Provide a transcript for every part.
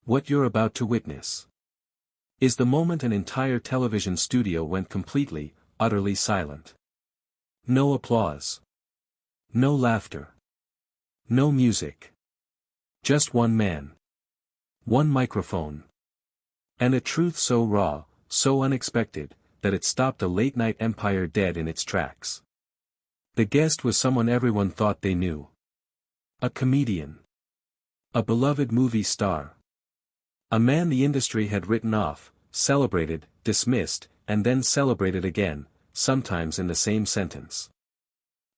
What you're about to witness is the moment an entire television studio went completely, utterly silent. No applause. No laughter. No music. Just one man. One microphone. And a truth so raw, so unexpected, that it stopped a late-night empire dead in its tracks. The guest was someone everyone thought they knew. A comedian. A beloved movie star. A man the industry had written off, celebrated, dismissed, and then celebrated again, sometimes in the same sentence.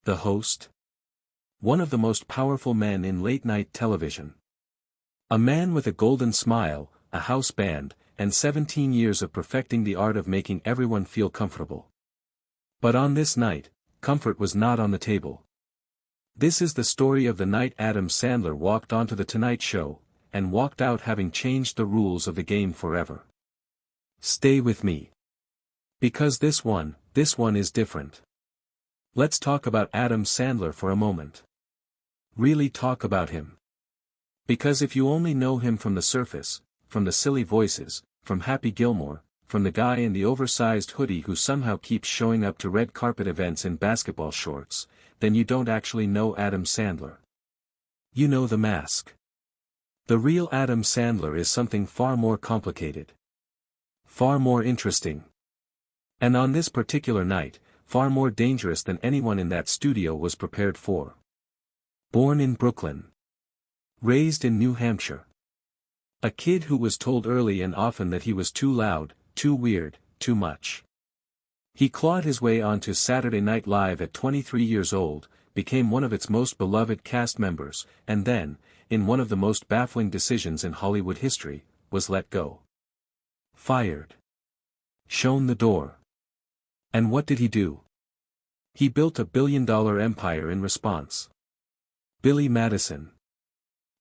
The host? One of the most powerful men in late-night television. A man with a golden smile, a house band, and 17 years of perfecting the art of making everyone feel comfortable. But on this night, comfort was not on the table. This is the story of the night Adam Sandler walked onto The Tonight Show, and walked out having changed the rules of the game forever. Stay with me. Because this one is different. Let's talk about Adam Sandler for a moment. Really talk about him. Because if you only know him from the surface, from the silly voices, from Happy Gilmore, from the guy in the oversized hoodie who somehow keeps showing up to red carpet events in basketball shorts, then you don't actually know Adam Sandler. You know the mask. The real Adam Sandler is something far more complicated. Far more interesting. And on this particular night, far more dangerous than anyone in that studio was prepared for. Born in Brooklyn. Raised in New Hampshire. A kid who was told early and often that he was too loud, too weird, too much. He clawed his way onto Saturday Night Live at 23 years old, became one of its most beloved cast members, and then, in one of the most baffling decisions in Hollywood history, was let go. Fired. Shown the door. And what did he do? He built a billion-dollar empire in response. Billy Madison.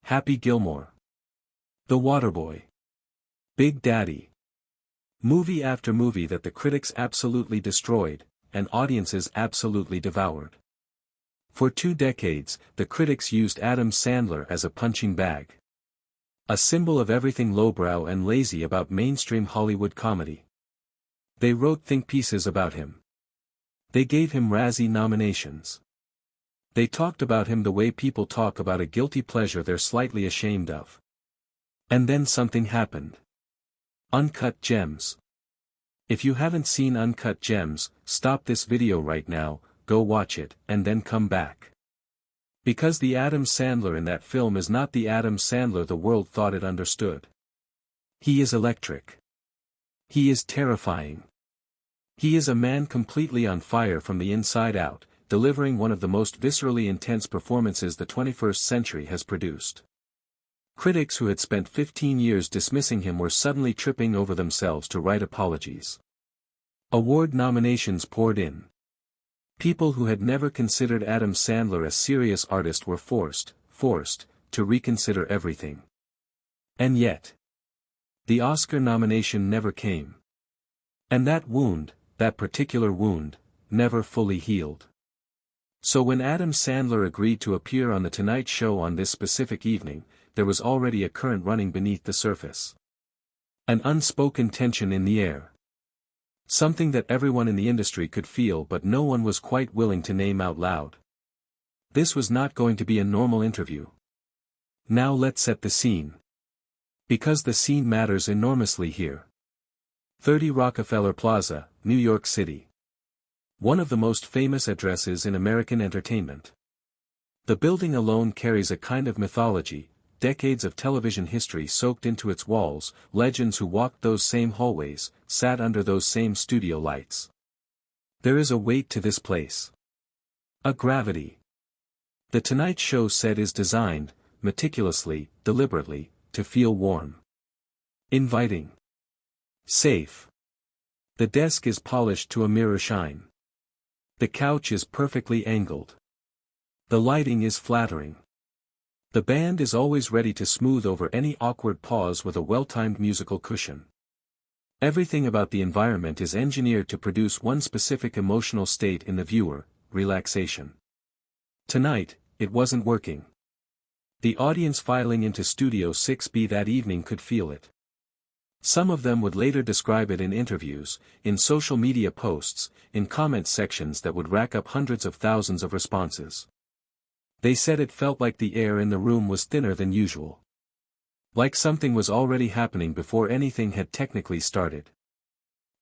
Happy Gilmore. The Waterboy. Big Daddy. Movie after movie that the critics absolutely destroyed, and audiences absolutely devoured. For 2 decades, the critics used Adam Sandler as a punching bag. A symbol of everything lowbrow and lazy about mainstream Hollywood comedy. They wrote think pieces about him. They gave him Razzie nominations. They talked about him the way people talk about a guilty pleasure they're slightly ashamed of. And then something happened. Uncut Gems. If you haven't seen Uncut Gems, stop this video right now, go watch it, and then come back. Because the Adam Sandler in that film is not the Adam Sandler the world thought it understood. He is electric. He is terrifying. He is a man completely on fire from the inside out, delivering one of the most viscerally intense performances the 21st century has produced. Critics who had spent 15 years dismissing him were suddenly tripping over themselves to write apologies. Award nominations poured in. People who had never considered Adam Sandler a serious artist were forced to reconsider everything. And yet, the Oscar nomination never came. And that wound, that particular wound, never fully healed. So when Adam Sandler agreed to appear on The Tonight Show on this specific evening, there was already a current running beneath the surface. An unspoken tension in the air. Something that everyone in the industry could feel but no one was quite willing to name out loud. This was not going to be a normal interview. Now let's set the scene. Because the scene matters enormously here. 30 Rockefeller Plaza, New York City. One of the most famous addresses in American entertainment. The building alone carries a kind of mythology, decades of television history soaked into its walls, legends who walked those same hallways, sat under those same studio lights. There is a weight to this place. A gravity. The Tonight Show set is designed, meticulously, deliberately, to feel warm. Inviting. Safe. The desk is polished to a mirror shine. The couch is perfectly angled. The lighting is flattering. The band is always ready to smooth over any awkward pause with a well-timed musical cushion. Everything about the environment is engineered to produce one specific emotional state in the viewer: relaxation. Tonight, it wasn't working. The audience filing into Studio 6B that evening could feel it. Some of them would later describe it in interviews, in social media posts, in comment sections that would rack up hundreds of thousands of responses. They said it felt like the air in the room was thinner than usual. Like something was already happening before anything had technically started.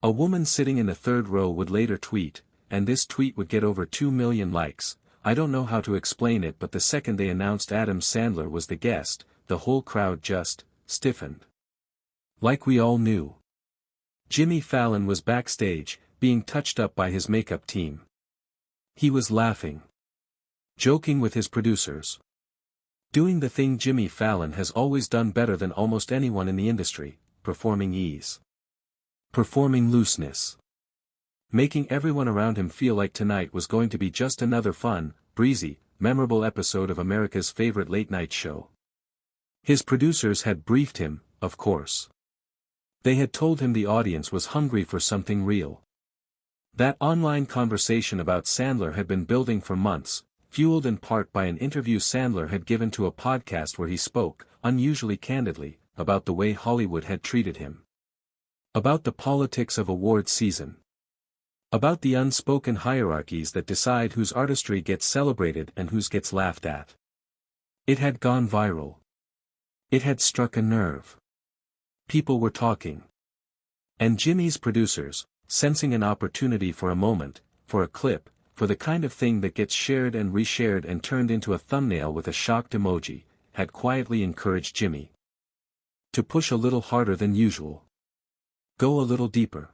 A woman sitting in the third row would later tweet, and this tweet would get over 2 million likes. I don't know how to explain it, but the second they announced Adam Sandler was the guest, the whole crowd just stiffened. Like we all knew. Jimmy Fallon was backstage, being touched up by his makeup team. He was laughing. Joking with his producers. Doing the thing Jimmy Fallon has always done better than almost anyone in the industry, performing ease. Performing looseness. Making everyone around him feel like tonight was going to be just another fun, breezy, memorable episode of America's favorite late-night show. His producers had briefed him, of course. They had told him the audience was hungry for something real. That online conversation about Sandler had been building for months, fueled in part by an interview Sandler had given to a podcast where he spoke, unusually candidly, about the way Hollywood had treated him. About the politics of award season. About the unspoken hierarchies that decide whose artistry gets celebrated and whose gets laughed at. It had gone viral. It had struck a nerve. People were talking. And Jimmy's producers, sensing an opportunity for a moment, for a clip, for the kind of thing that gets shared and reshared and turned into a thumbnail with a shocked emoji, had quietly encouraged Jimmy to push a little harder than usual. Go a little deeper.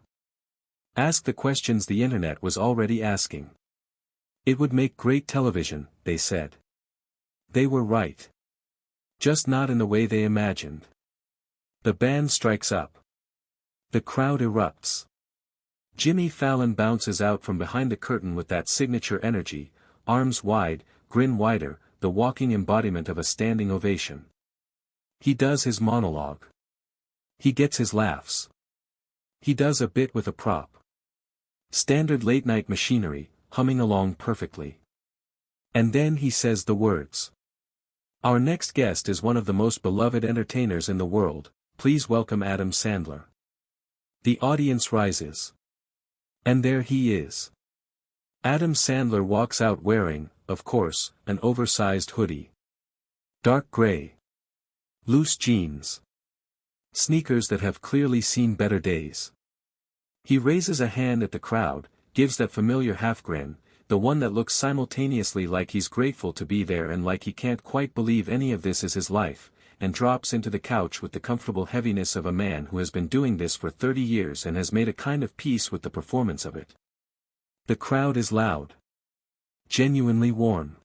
Ask the questions the internet was already asking. It would make great television, they said. They were right. Just not in the way they imagined. The band strikes up. The crowd erupts. Jimmy Fallon bounces out from behind the curtain with that signature energy, arms wide, grin wider, the walking embodiment of a standing ovation. He does his monologue. He gets his laughs. He does a bit with a prop. Standard late-night machinery, humming along perfectly. And then he says the words. Our next guest is one of the most beloved entertainers in the world, please welcome Adam Sandler. The audience rises. And there he is. Adam Sandler walks out wearing, of course, an oversized hoodie. Dark gray. Loose jeans. Sneakers that have clearly seen better days. He raises a hand at the crowd, gives that familiar half-grin, the one that looks simultaneously like he's grateful to be there and like he can't quite believe any of this is his life, and drops into the couch with the comfortable heaviness of a man who has been doing this for 30 years and has made a kind of peace with the performance of it. The crowd is loud. Genuinely warm.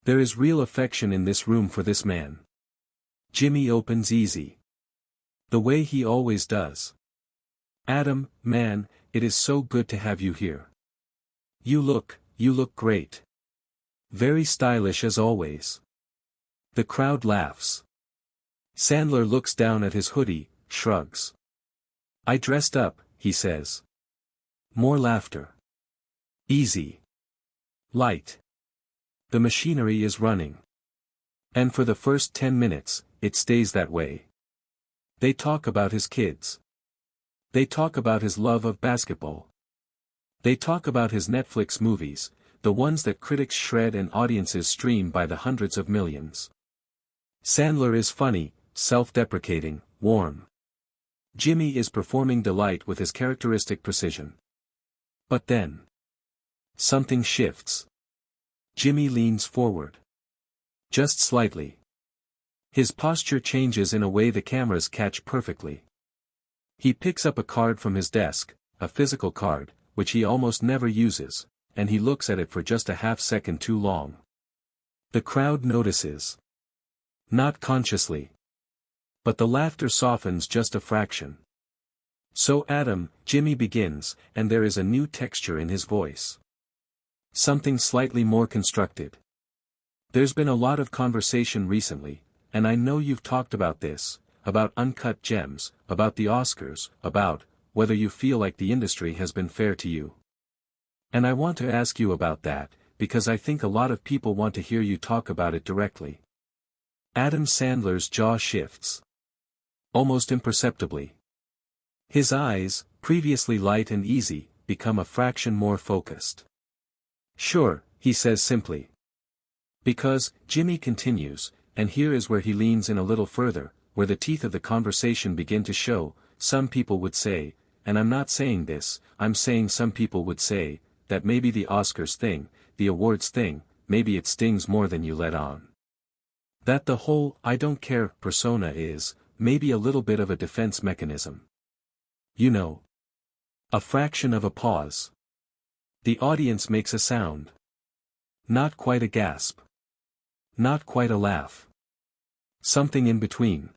There is real affection in this room for this man. Jimmy opens easy. The way he always does. Adam, man, it is so good to have you here. You look great. Very stylish as always. The crowd laughs. Sandler looks down at his hoodie, shrugs. I dressed up, he says. More laughter. Easy. Light. The machinery is running. And for the first 10 minutes, it stays that way. They talk about his kids. They talk about his love of basketball. They talk about his Netflix movies, the ones that critics shred and audiences stream by the hundreds of millions. Sandler is funny, self-deprecating, warm. Jimmy is performing delight with his characteristic precision. But then. Something shifts. Jimmy leans forward. Just slightly. His posture changes in a way the cameras catch perfectly. He picks up a card from his desk, a physical card, which he almost never uses, and he looks at it for just a half second too long. The crowd notices. Not consciously. But the laughter softens just a fraction. So Adam, Jimmy begins, and there is a new texture in his voice. Something slightly more constructed. There's been a lot of conversation recently, and I know you've talked about this, about uncut gems, about the Oscars, about whether you feel like the industry has been fair to you. And I want to ask you about that, because I think a lot of people want to hear you talk about it directly. Adam Sandler's jaw shifts. Almost imperceptibly. His eyes, previously light and easy, become a fraction more focused. Sure, he says simply. Because, Jimmy continues, and here is where he leans in a little further, where the teeth of the conversation begin to show. Some people would say, and I'm not saying this, I'm saying some people would say, that maybe the Oscars thing, the awards thing, maybe it stings more than you let on. That the whole "I don't care" persona is, maybe a little bit of a defense mechanism. You know. A fraction of a pause. The audience makes a sound. Not quite a gasp. Not quite a laugh. Something in between.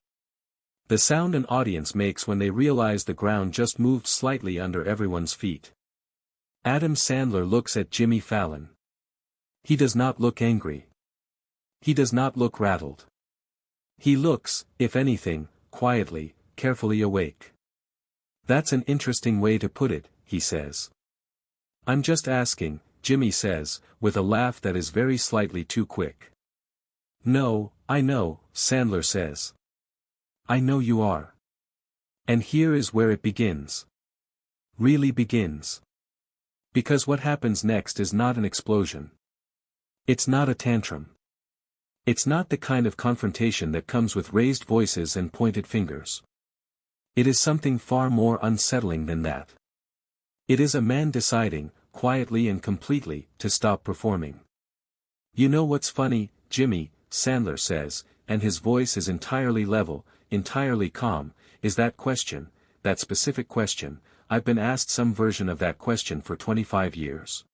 The sound an audience makes when they realize the ground just moved slightly under everyone's feet. Adam Sandler looks at Jimmy Fallon. He does not look angry. He does not look rattled. He looks, if anything, quietly, carefully awake. That's an interesting way to put it, he says. I'm just asking, Jimmy says, with a laugh that is very slightly too quick. No, I know, Sandler says. I know you are. And here is where it begins. Really begins. Because what happens next is not an explosion. It's not a tantrum. It's not the kind of confrontation that comes with raised voices and pointed fingers. It is something far more unsettling than that. It is a man deciding, quietly and completely, to stop performing. You know what's funny, Jimmy, Sandler says, and his voice is entirely level, entirely calm, is that question, that specific question. I've been asked some version of that question for 25 years.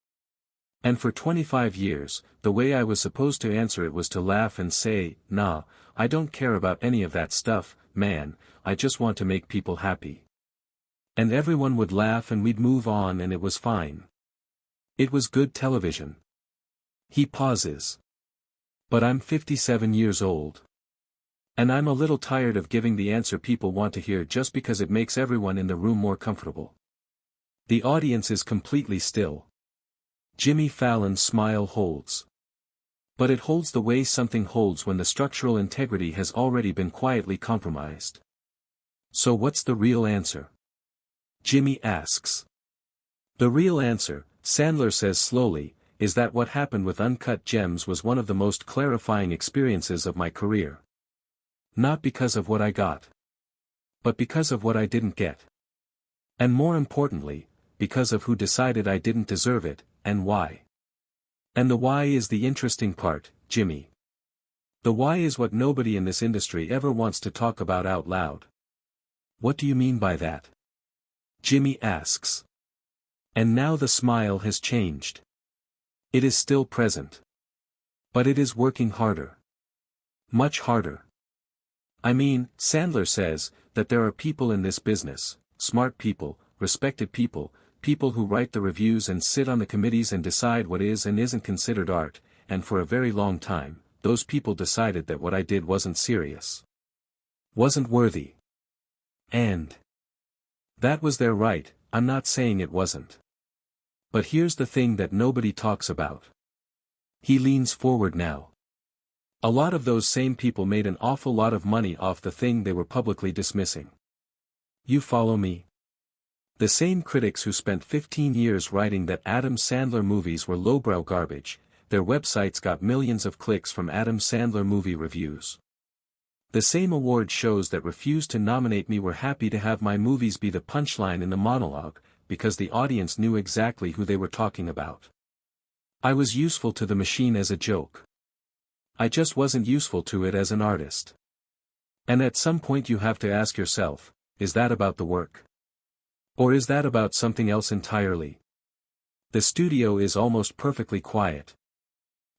And for 25 years, the way I was supposed to answer it was to laugh and say, nah, I don't care about any of that stuff, man, I just want to make people happy. And everyone would laugh and we'd move on and it was fine. It was good television. He pauses. But I'm 57 years old. And I'm a little tired of giving the answer people want to hear just because it makes everyone in the room more comfortable. The audience is completely still. Jimmy Fallon's smile holds. But it holds the way something holds when the structural integrity has already been quietly compromised. So what's the real answer? Jimmy asks. The real answer, Sandler says slowly, is that what happened with Uncut Gems was one of the most clarifying experiences of my career. Not because of what I got. But because of what I didn't get. And more importantly, because of who decided I didn't deserve it, and why. And the why is the interesting part, Jimmy. The why is what nobody in this industry ever wants to talk about out loud. What do you mean by that? Jimmy asks. And now the smile has changed. It is still present. But it is working harder. Much harder. I mean, Sandler says, that there are people in this business, smart people, respected people, people who write the reviews and sit on the committees and decide what is and isn't considered art, and for a very long time, those people decided that what I did wasn't serious. Wasn't worthy. And that was their right, I'm not saying it wasn't. But here's the thing that nobody talks about. He leans forward now. A lot of those same people made an awful lot of money off the thing they were publicly dismissing. You follow me? The same critics who spent 15 years writing that Adam Sandler movies were lowbrow garbage, their websites got millions of clicks from Adam Sandler movie reviews. The same award shows that refused to nominate me were happy to have my movies be the punchline in the monologue, because the audience knew exactly who they were talking about. I was useful to the machine as a joke. I just wasn't useful to it as an artist. And at some point you have to ask yourself, is that about the work? Or is that about something else entirely? The studio is almost perfectly quiet.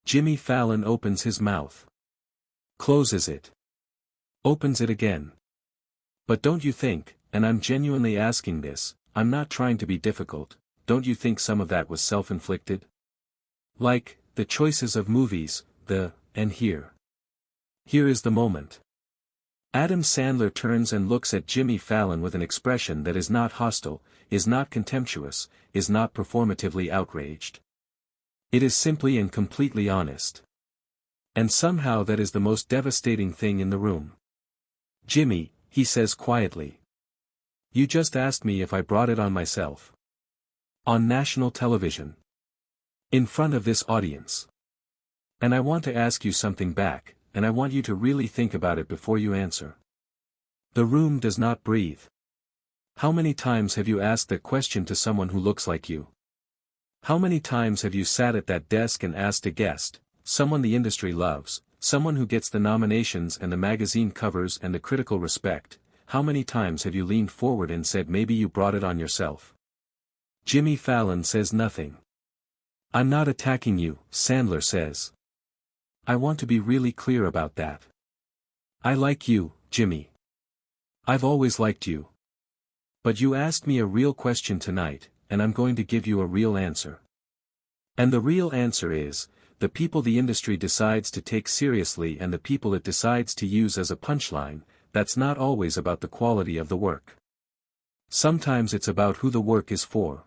Jimmy Fallon opens his mouth. Closes it. Opens it again. But don't you think, and I'm genuinely asking this, I'm not trying to be difficult, don't you think some of that was self-inflicted? Like, the choices of movies, and here. Here is the moment. Adam Sandler turns and looks at Jimmy Fallon with an expression that is not hostile, is not contemptuous, is not performatively outraged. It is simply and completely honest. And somehow that is the most devastating thing in the room. Jimmy, he says quietly. You just asked me if I brought it on myself. On national television. In front of this audience. And I want to ask you something back, and I want you to really think about it before you answer. The room does not breathe. How many times have you asked that question to someone who looks like you? How many times have you sat at that desk and asked a guest, someone the industry loves, someone who gets the nominations and the magazine covers and the critical respect, how many times have you leaned forward and said maybe you brought it on yourself? Jimmy Fallon says nothing. I'm not attacking you, Sandler says. I want to be really clear about that. I like you, Jimmy. I've always liked you. But you asked me a real question tonight, and I'm going to give you a real answer. And the real answer is, the people the industry decides to take seriously and the people it decides to use as a punchline, that's not always about the quality of the work. Sometimes it's about who the work is for.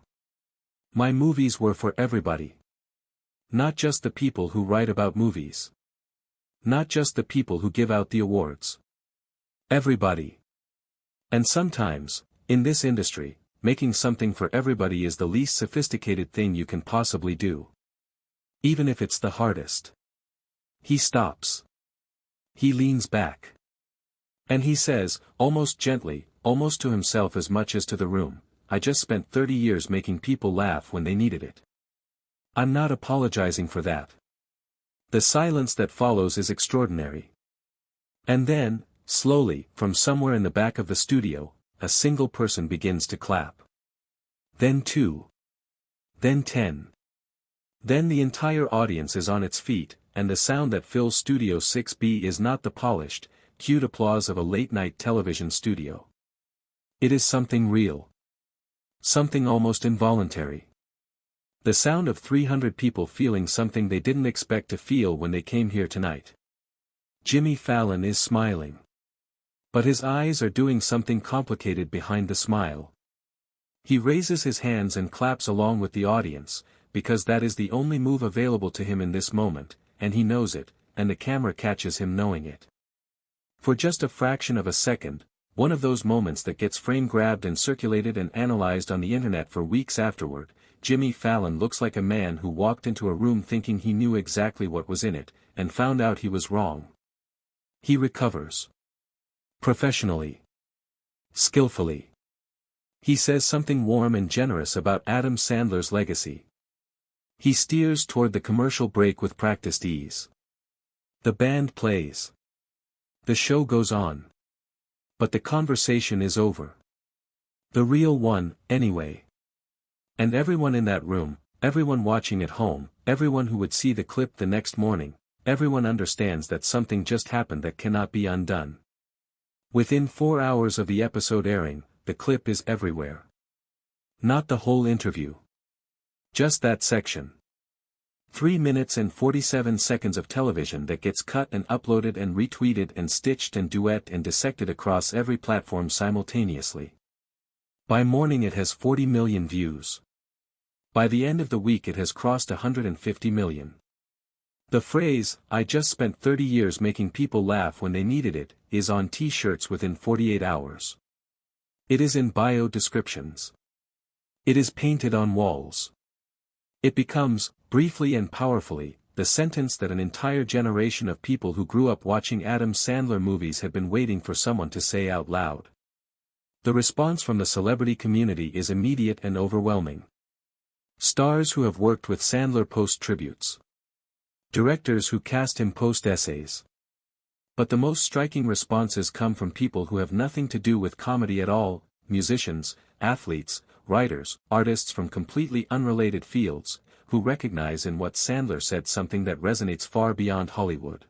My movies were for everybody. Not just the people who write about movies. Not just the people who give out the awards. Everybody. And sometimes, in this industry, making something for everybody is the least sophisticated thing you can possibly do. Even if it's the hardest. He stops. He leans back. And he says, almost gently, almost to himself as much as to the room, I just spent 30 years making people laugh when they needed it. I'm not apologizing for that. The silence that follows is extraordinary. And then, slowly, from somewhere in the back of the studio, a single person begins to clap. Then 2. Then 10. Then the entire audience is on its feet, and the sound that fills Studio 6B is not the polished, cute applause of a late-night television studio. It is something real. Something almost involuntary. The sound of 300 people feeling something they didn't expect to feel when they came here tonight. Jimmy Fallon is smiling. But his eyes are doing something complicated behind the smile. He raises his hands and claps along with the audience, because that is the only move available to him in this moment, and he knows it, and the camera catches him knowing it. For just a fraction of a second, one of those moments that gets frame-grabbed and circulated and analyzed on the internet for weeks afterward, Jimmy Fallon looks like a man who walked into a room thinking he knew exactly what was in it, and found out he was wrong. He recovers. Professionally. Skillfully. He says something warm and generous about Adam Sandler's legacy. He steers toward the commercial break with practiced ease. The band plays. The show goes on. But the conversation is over. The real one, anyway. And everyone in that room, everyone watching at home, everyone who would see the clip the next morning, everyone understands that something just happened that cannot be undone. Within 4 hours of the episode airing, the clip is everywhere. Not the whole interview. Just that section. 3 minutes and 47 seconds of television that gets cut and uploaded and retweeted and stitched and duet and dissected across every platform simultaneously. By morning it has 40 million views. By the end of the week it has crossed 150 million. The phrase, I just spent 30 years making people laugh when they needed it, is on t-shirts within 48 hours. It is in bio descriptions. It is painted on walls. It becomes, briefly and powerfully, the sentence that an entire generation of people who grew up watching Adam Sandler movies had been waiting for someone to say out loud. The response from the celebrity community is immediate and overwhelming. Stars who have worked with Sandler post tributes. Directors who cast him post essays. But the most striking responses come from people who have nothing to do with comedy at all, musicians, athletes, writers, artists from completely unrelated fields, who recognize in what Sandler said something that resonates far beyond Hollywood.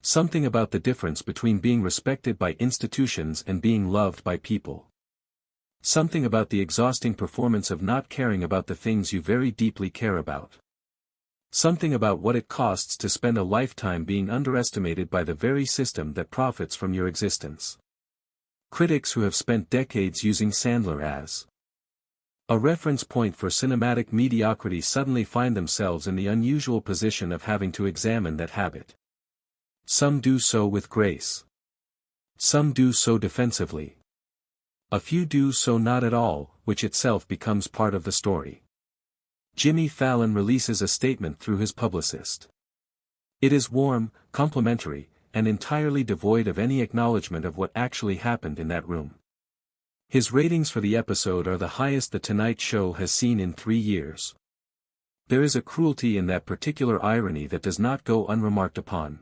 Something about the difference between being respected by institutions and being loved by people. Something about the exhausting performance of not caring about the things you very deeply care about. Something about what it costs to spend a lifetime being underestimated by the very system that profits from your existence. Critics who have spent decades using Sandler as a reference point for cinematic mediocrity suddenly find themselves in the unusual position of having to examine that habit. Some do so with grace. Some do so defensively. A few do so not at all, which itself becomes part of the story. Jimmy Fallon releases a statement through his publicist. It is warm, complimentary, and entirely devoid of any acknowledgement of what actually happened in that room. His ratings for the episode are the highest The Tonight Show has seen in 3 years. There is a cruelty in that particular irony that does not go unremarked upon.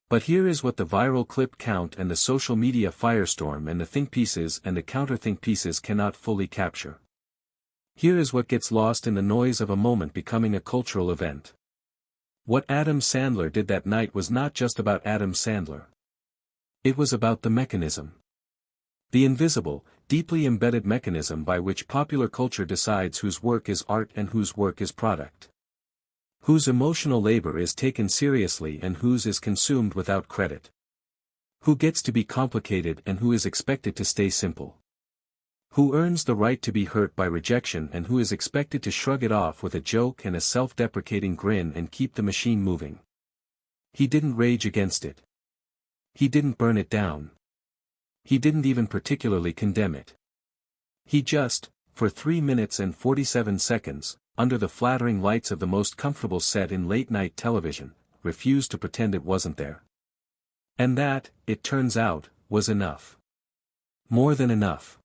But here is what the viral clip count and the social media firestorm and the think pieces and the counter-think pieces cannot fully capture. Here is what gets lost in the noise of a moment becoming a cultural event. What Adam Sandler did that night was not just about Adam Sandler. It was about the mechanism. The invisible, deeply embedded mechanism by which popular culture decides whose work is art and whose work is product. Whose emotional labor is taken seriously and whose is consumed without credit. Who gets to be complicated and who is expected to stay simple. Who earns the right to be hurt by rejection and who is expected to shrug it off with a joke and a self-deprecating grin and keep the machine moving. He didn't rage against it. He didn't burn it down. He didn't even particularly condemn it. He just, for 3 minutes and 47 seconds, under the flattering lights of the most comfortable set in late-night television, refused to pretend it wasn't there. And that, it turns out, was enough. More than enough.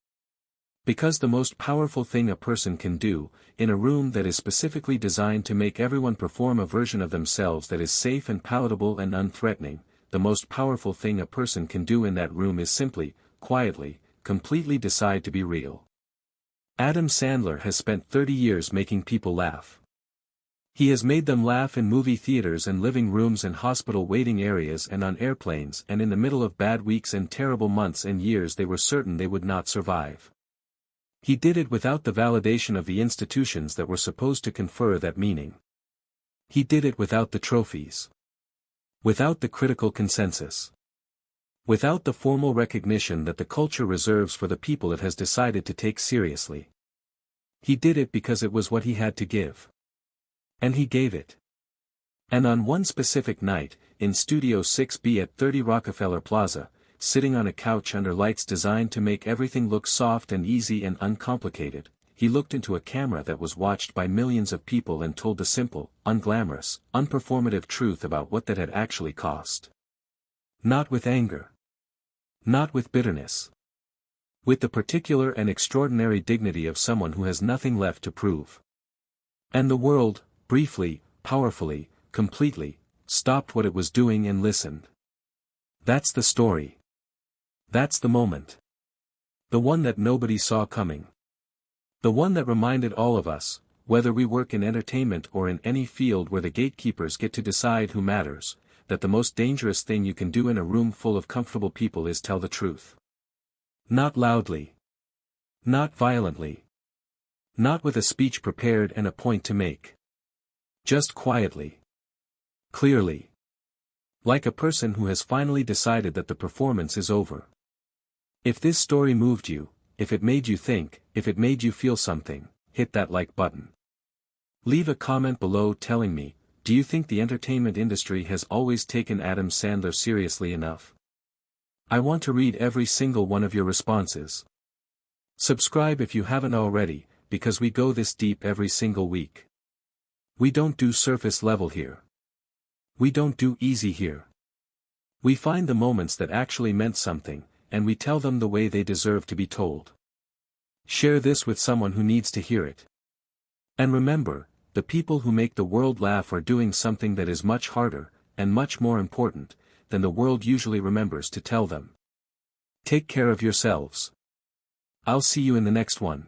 Because the most powerful thing a person can do, in a room that is specifically designed to make everyone perform a version of themselves that is safe and palatable and unthreatening, the most powerful thing a person can do in that room is simply, quietly, completely decide to be real. Adam Sandler has spent 30 years making people laugh. He has made them laugh in movie theaters and living rooms and hospital waiting areas and on airplanes and in the middle of bad weeks and terrible months and years they were certain they would not survive. He did it without the validation of the institutions that were supposed to confer that meaning. He did it without the trophies. Without the critical consensus. Without the formal recognition that the culture reserves for the people it has decided to take seriously. He did it because it was what he had to give. And he gave it. And on one specific night, in Studio 6B at 30 Rockefeller Plaza, sitting on a couch under lights designed to make everything look soft and easy and uncomplicated, he looked into a camera that was watched by millions of people and told the simple, unglamorous, unperformative truth about what that had actually cost. Not with anger. Not with bitterness. With the particular and extraordinary dignity of someone who has nothing left to prove. And the world, briefly, powerfully, completely, stopped what it was doing and listened. That's the story. That's the moment. The one that nobody saw coming. The one that reminded all of us, whether we work in entertainment or in any field where the gatekeepers get to decide who matters, that the most dangerous thing you can do in a room full of comfortable people is tell the truth. Not loudly. Not violently. Not with a speech prepared and a point to make. Just quietly. Clearly. Like a person who has finally decided that the performance is over. If this story moved you, if it made you think, if it made you feel something, hit that like button. Leave a comment below telling me, do you think the entertainment industry has always taken Adam Sandler seriously enough? I want to read every single one of your responses. Subscribe if you haven't already, because we go this deep every single week. We don't do surface level here. We don't do easy here. We find the moments that actually meant something, and we tell them the way they deserve to be told. Share this with someone who needs to hear it. And remember, the people who make the world laugh are doing something that is much harder, and much more important, than the world usually remembers to tell them. Take care of yourselves. I'll see you in the next one.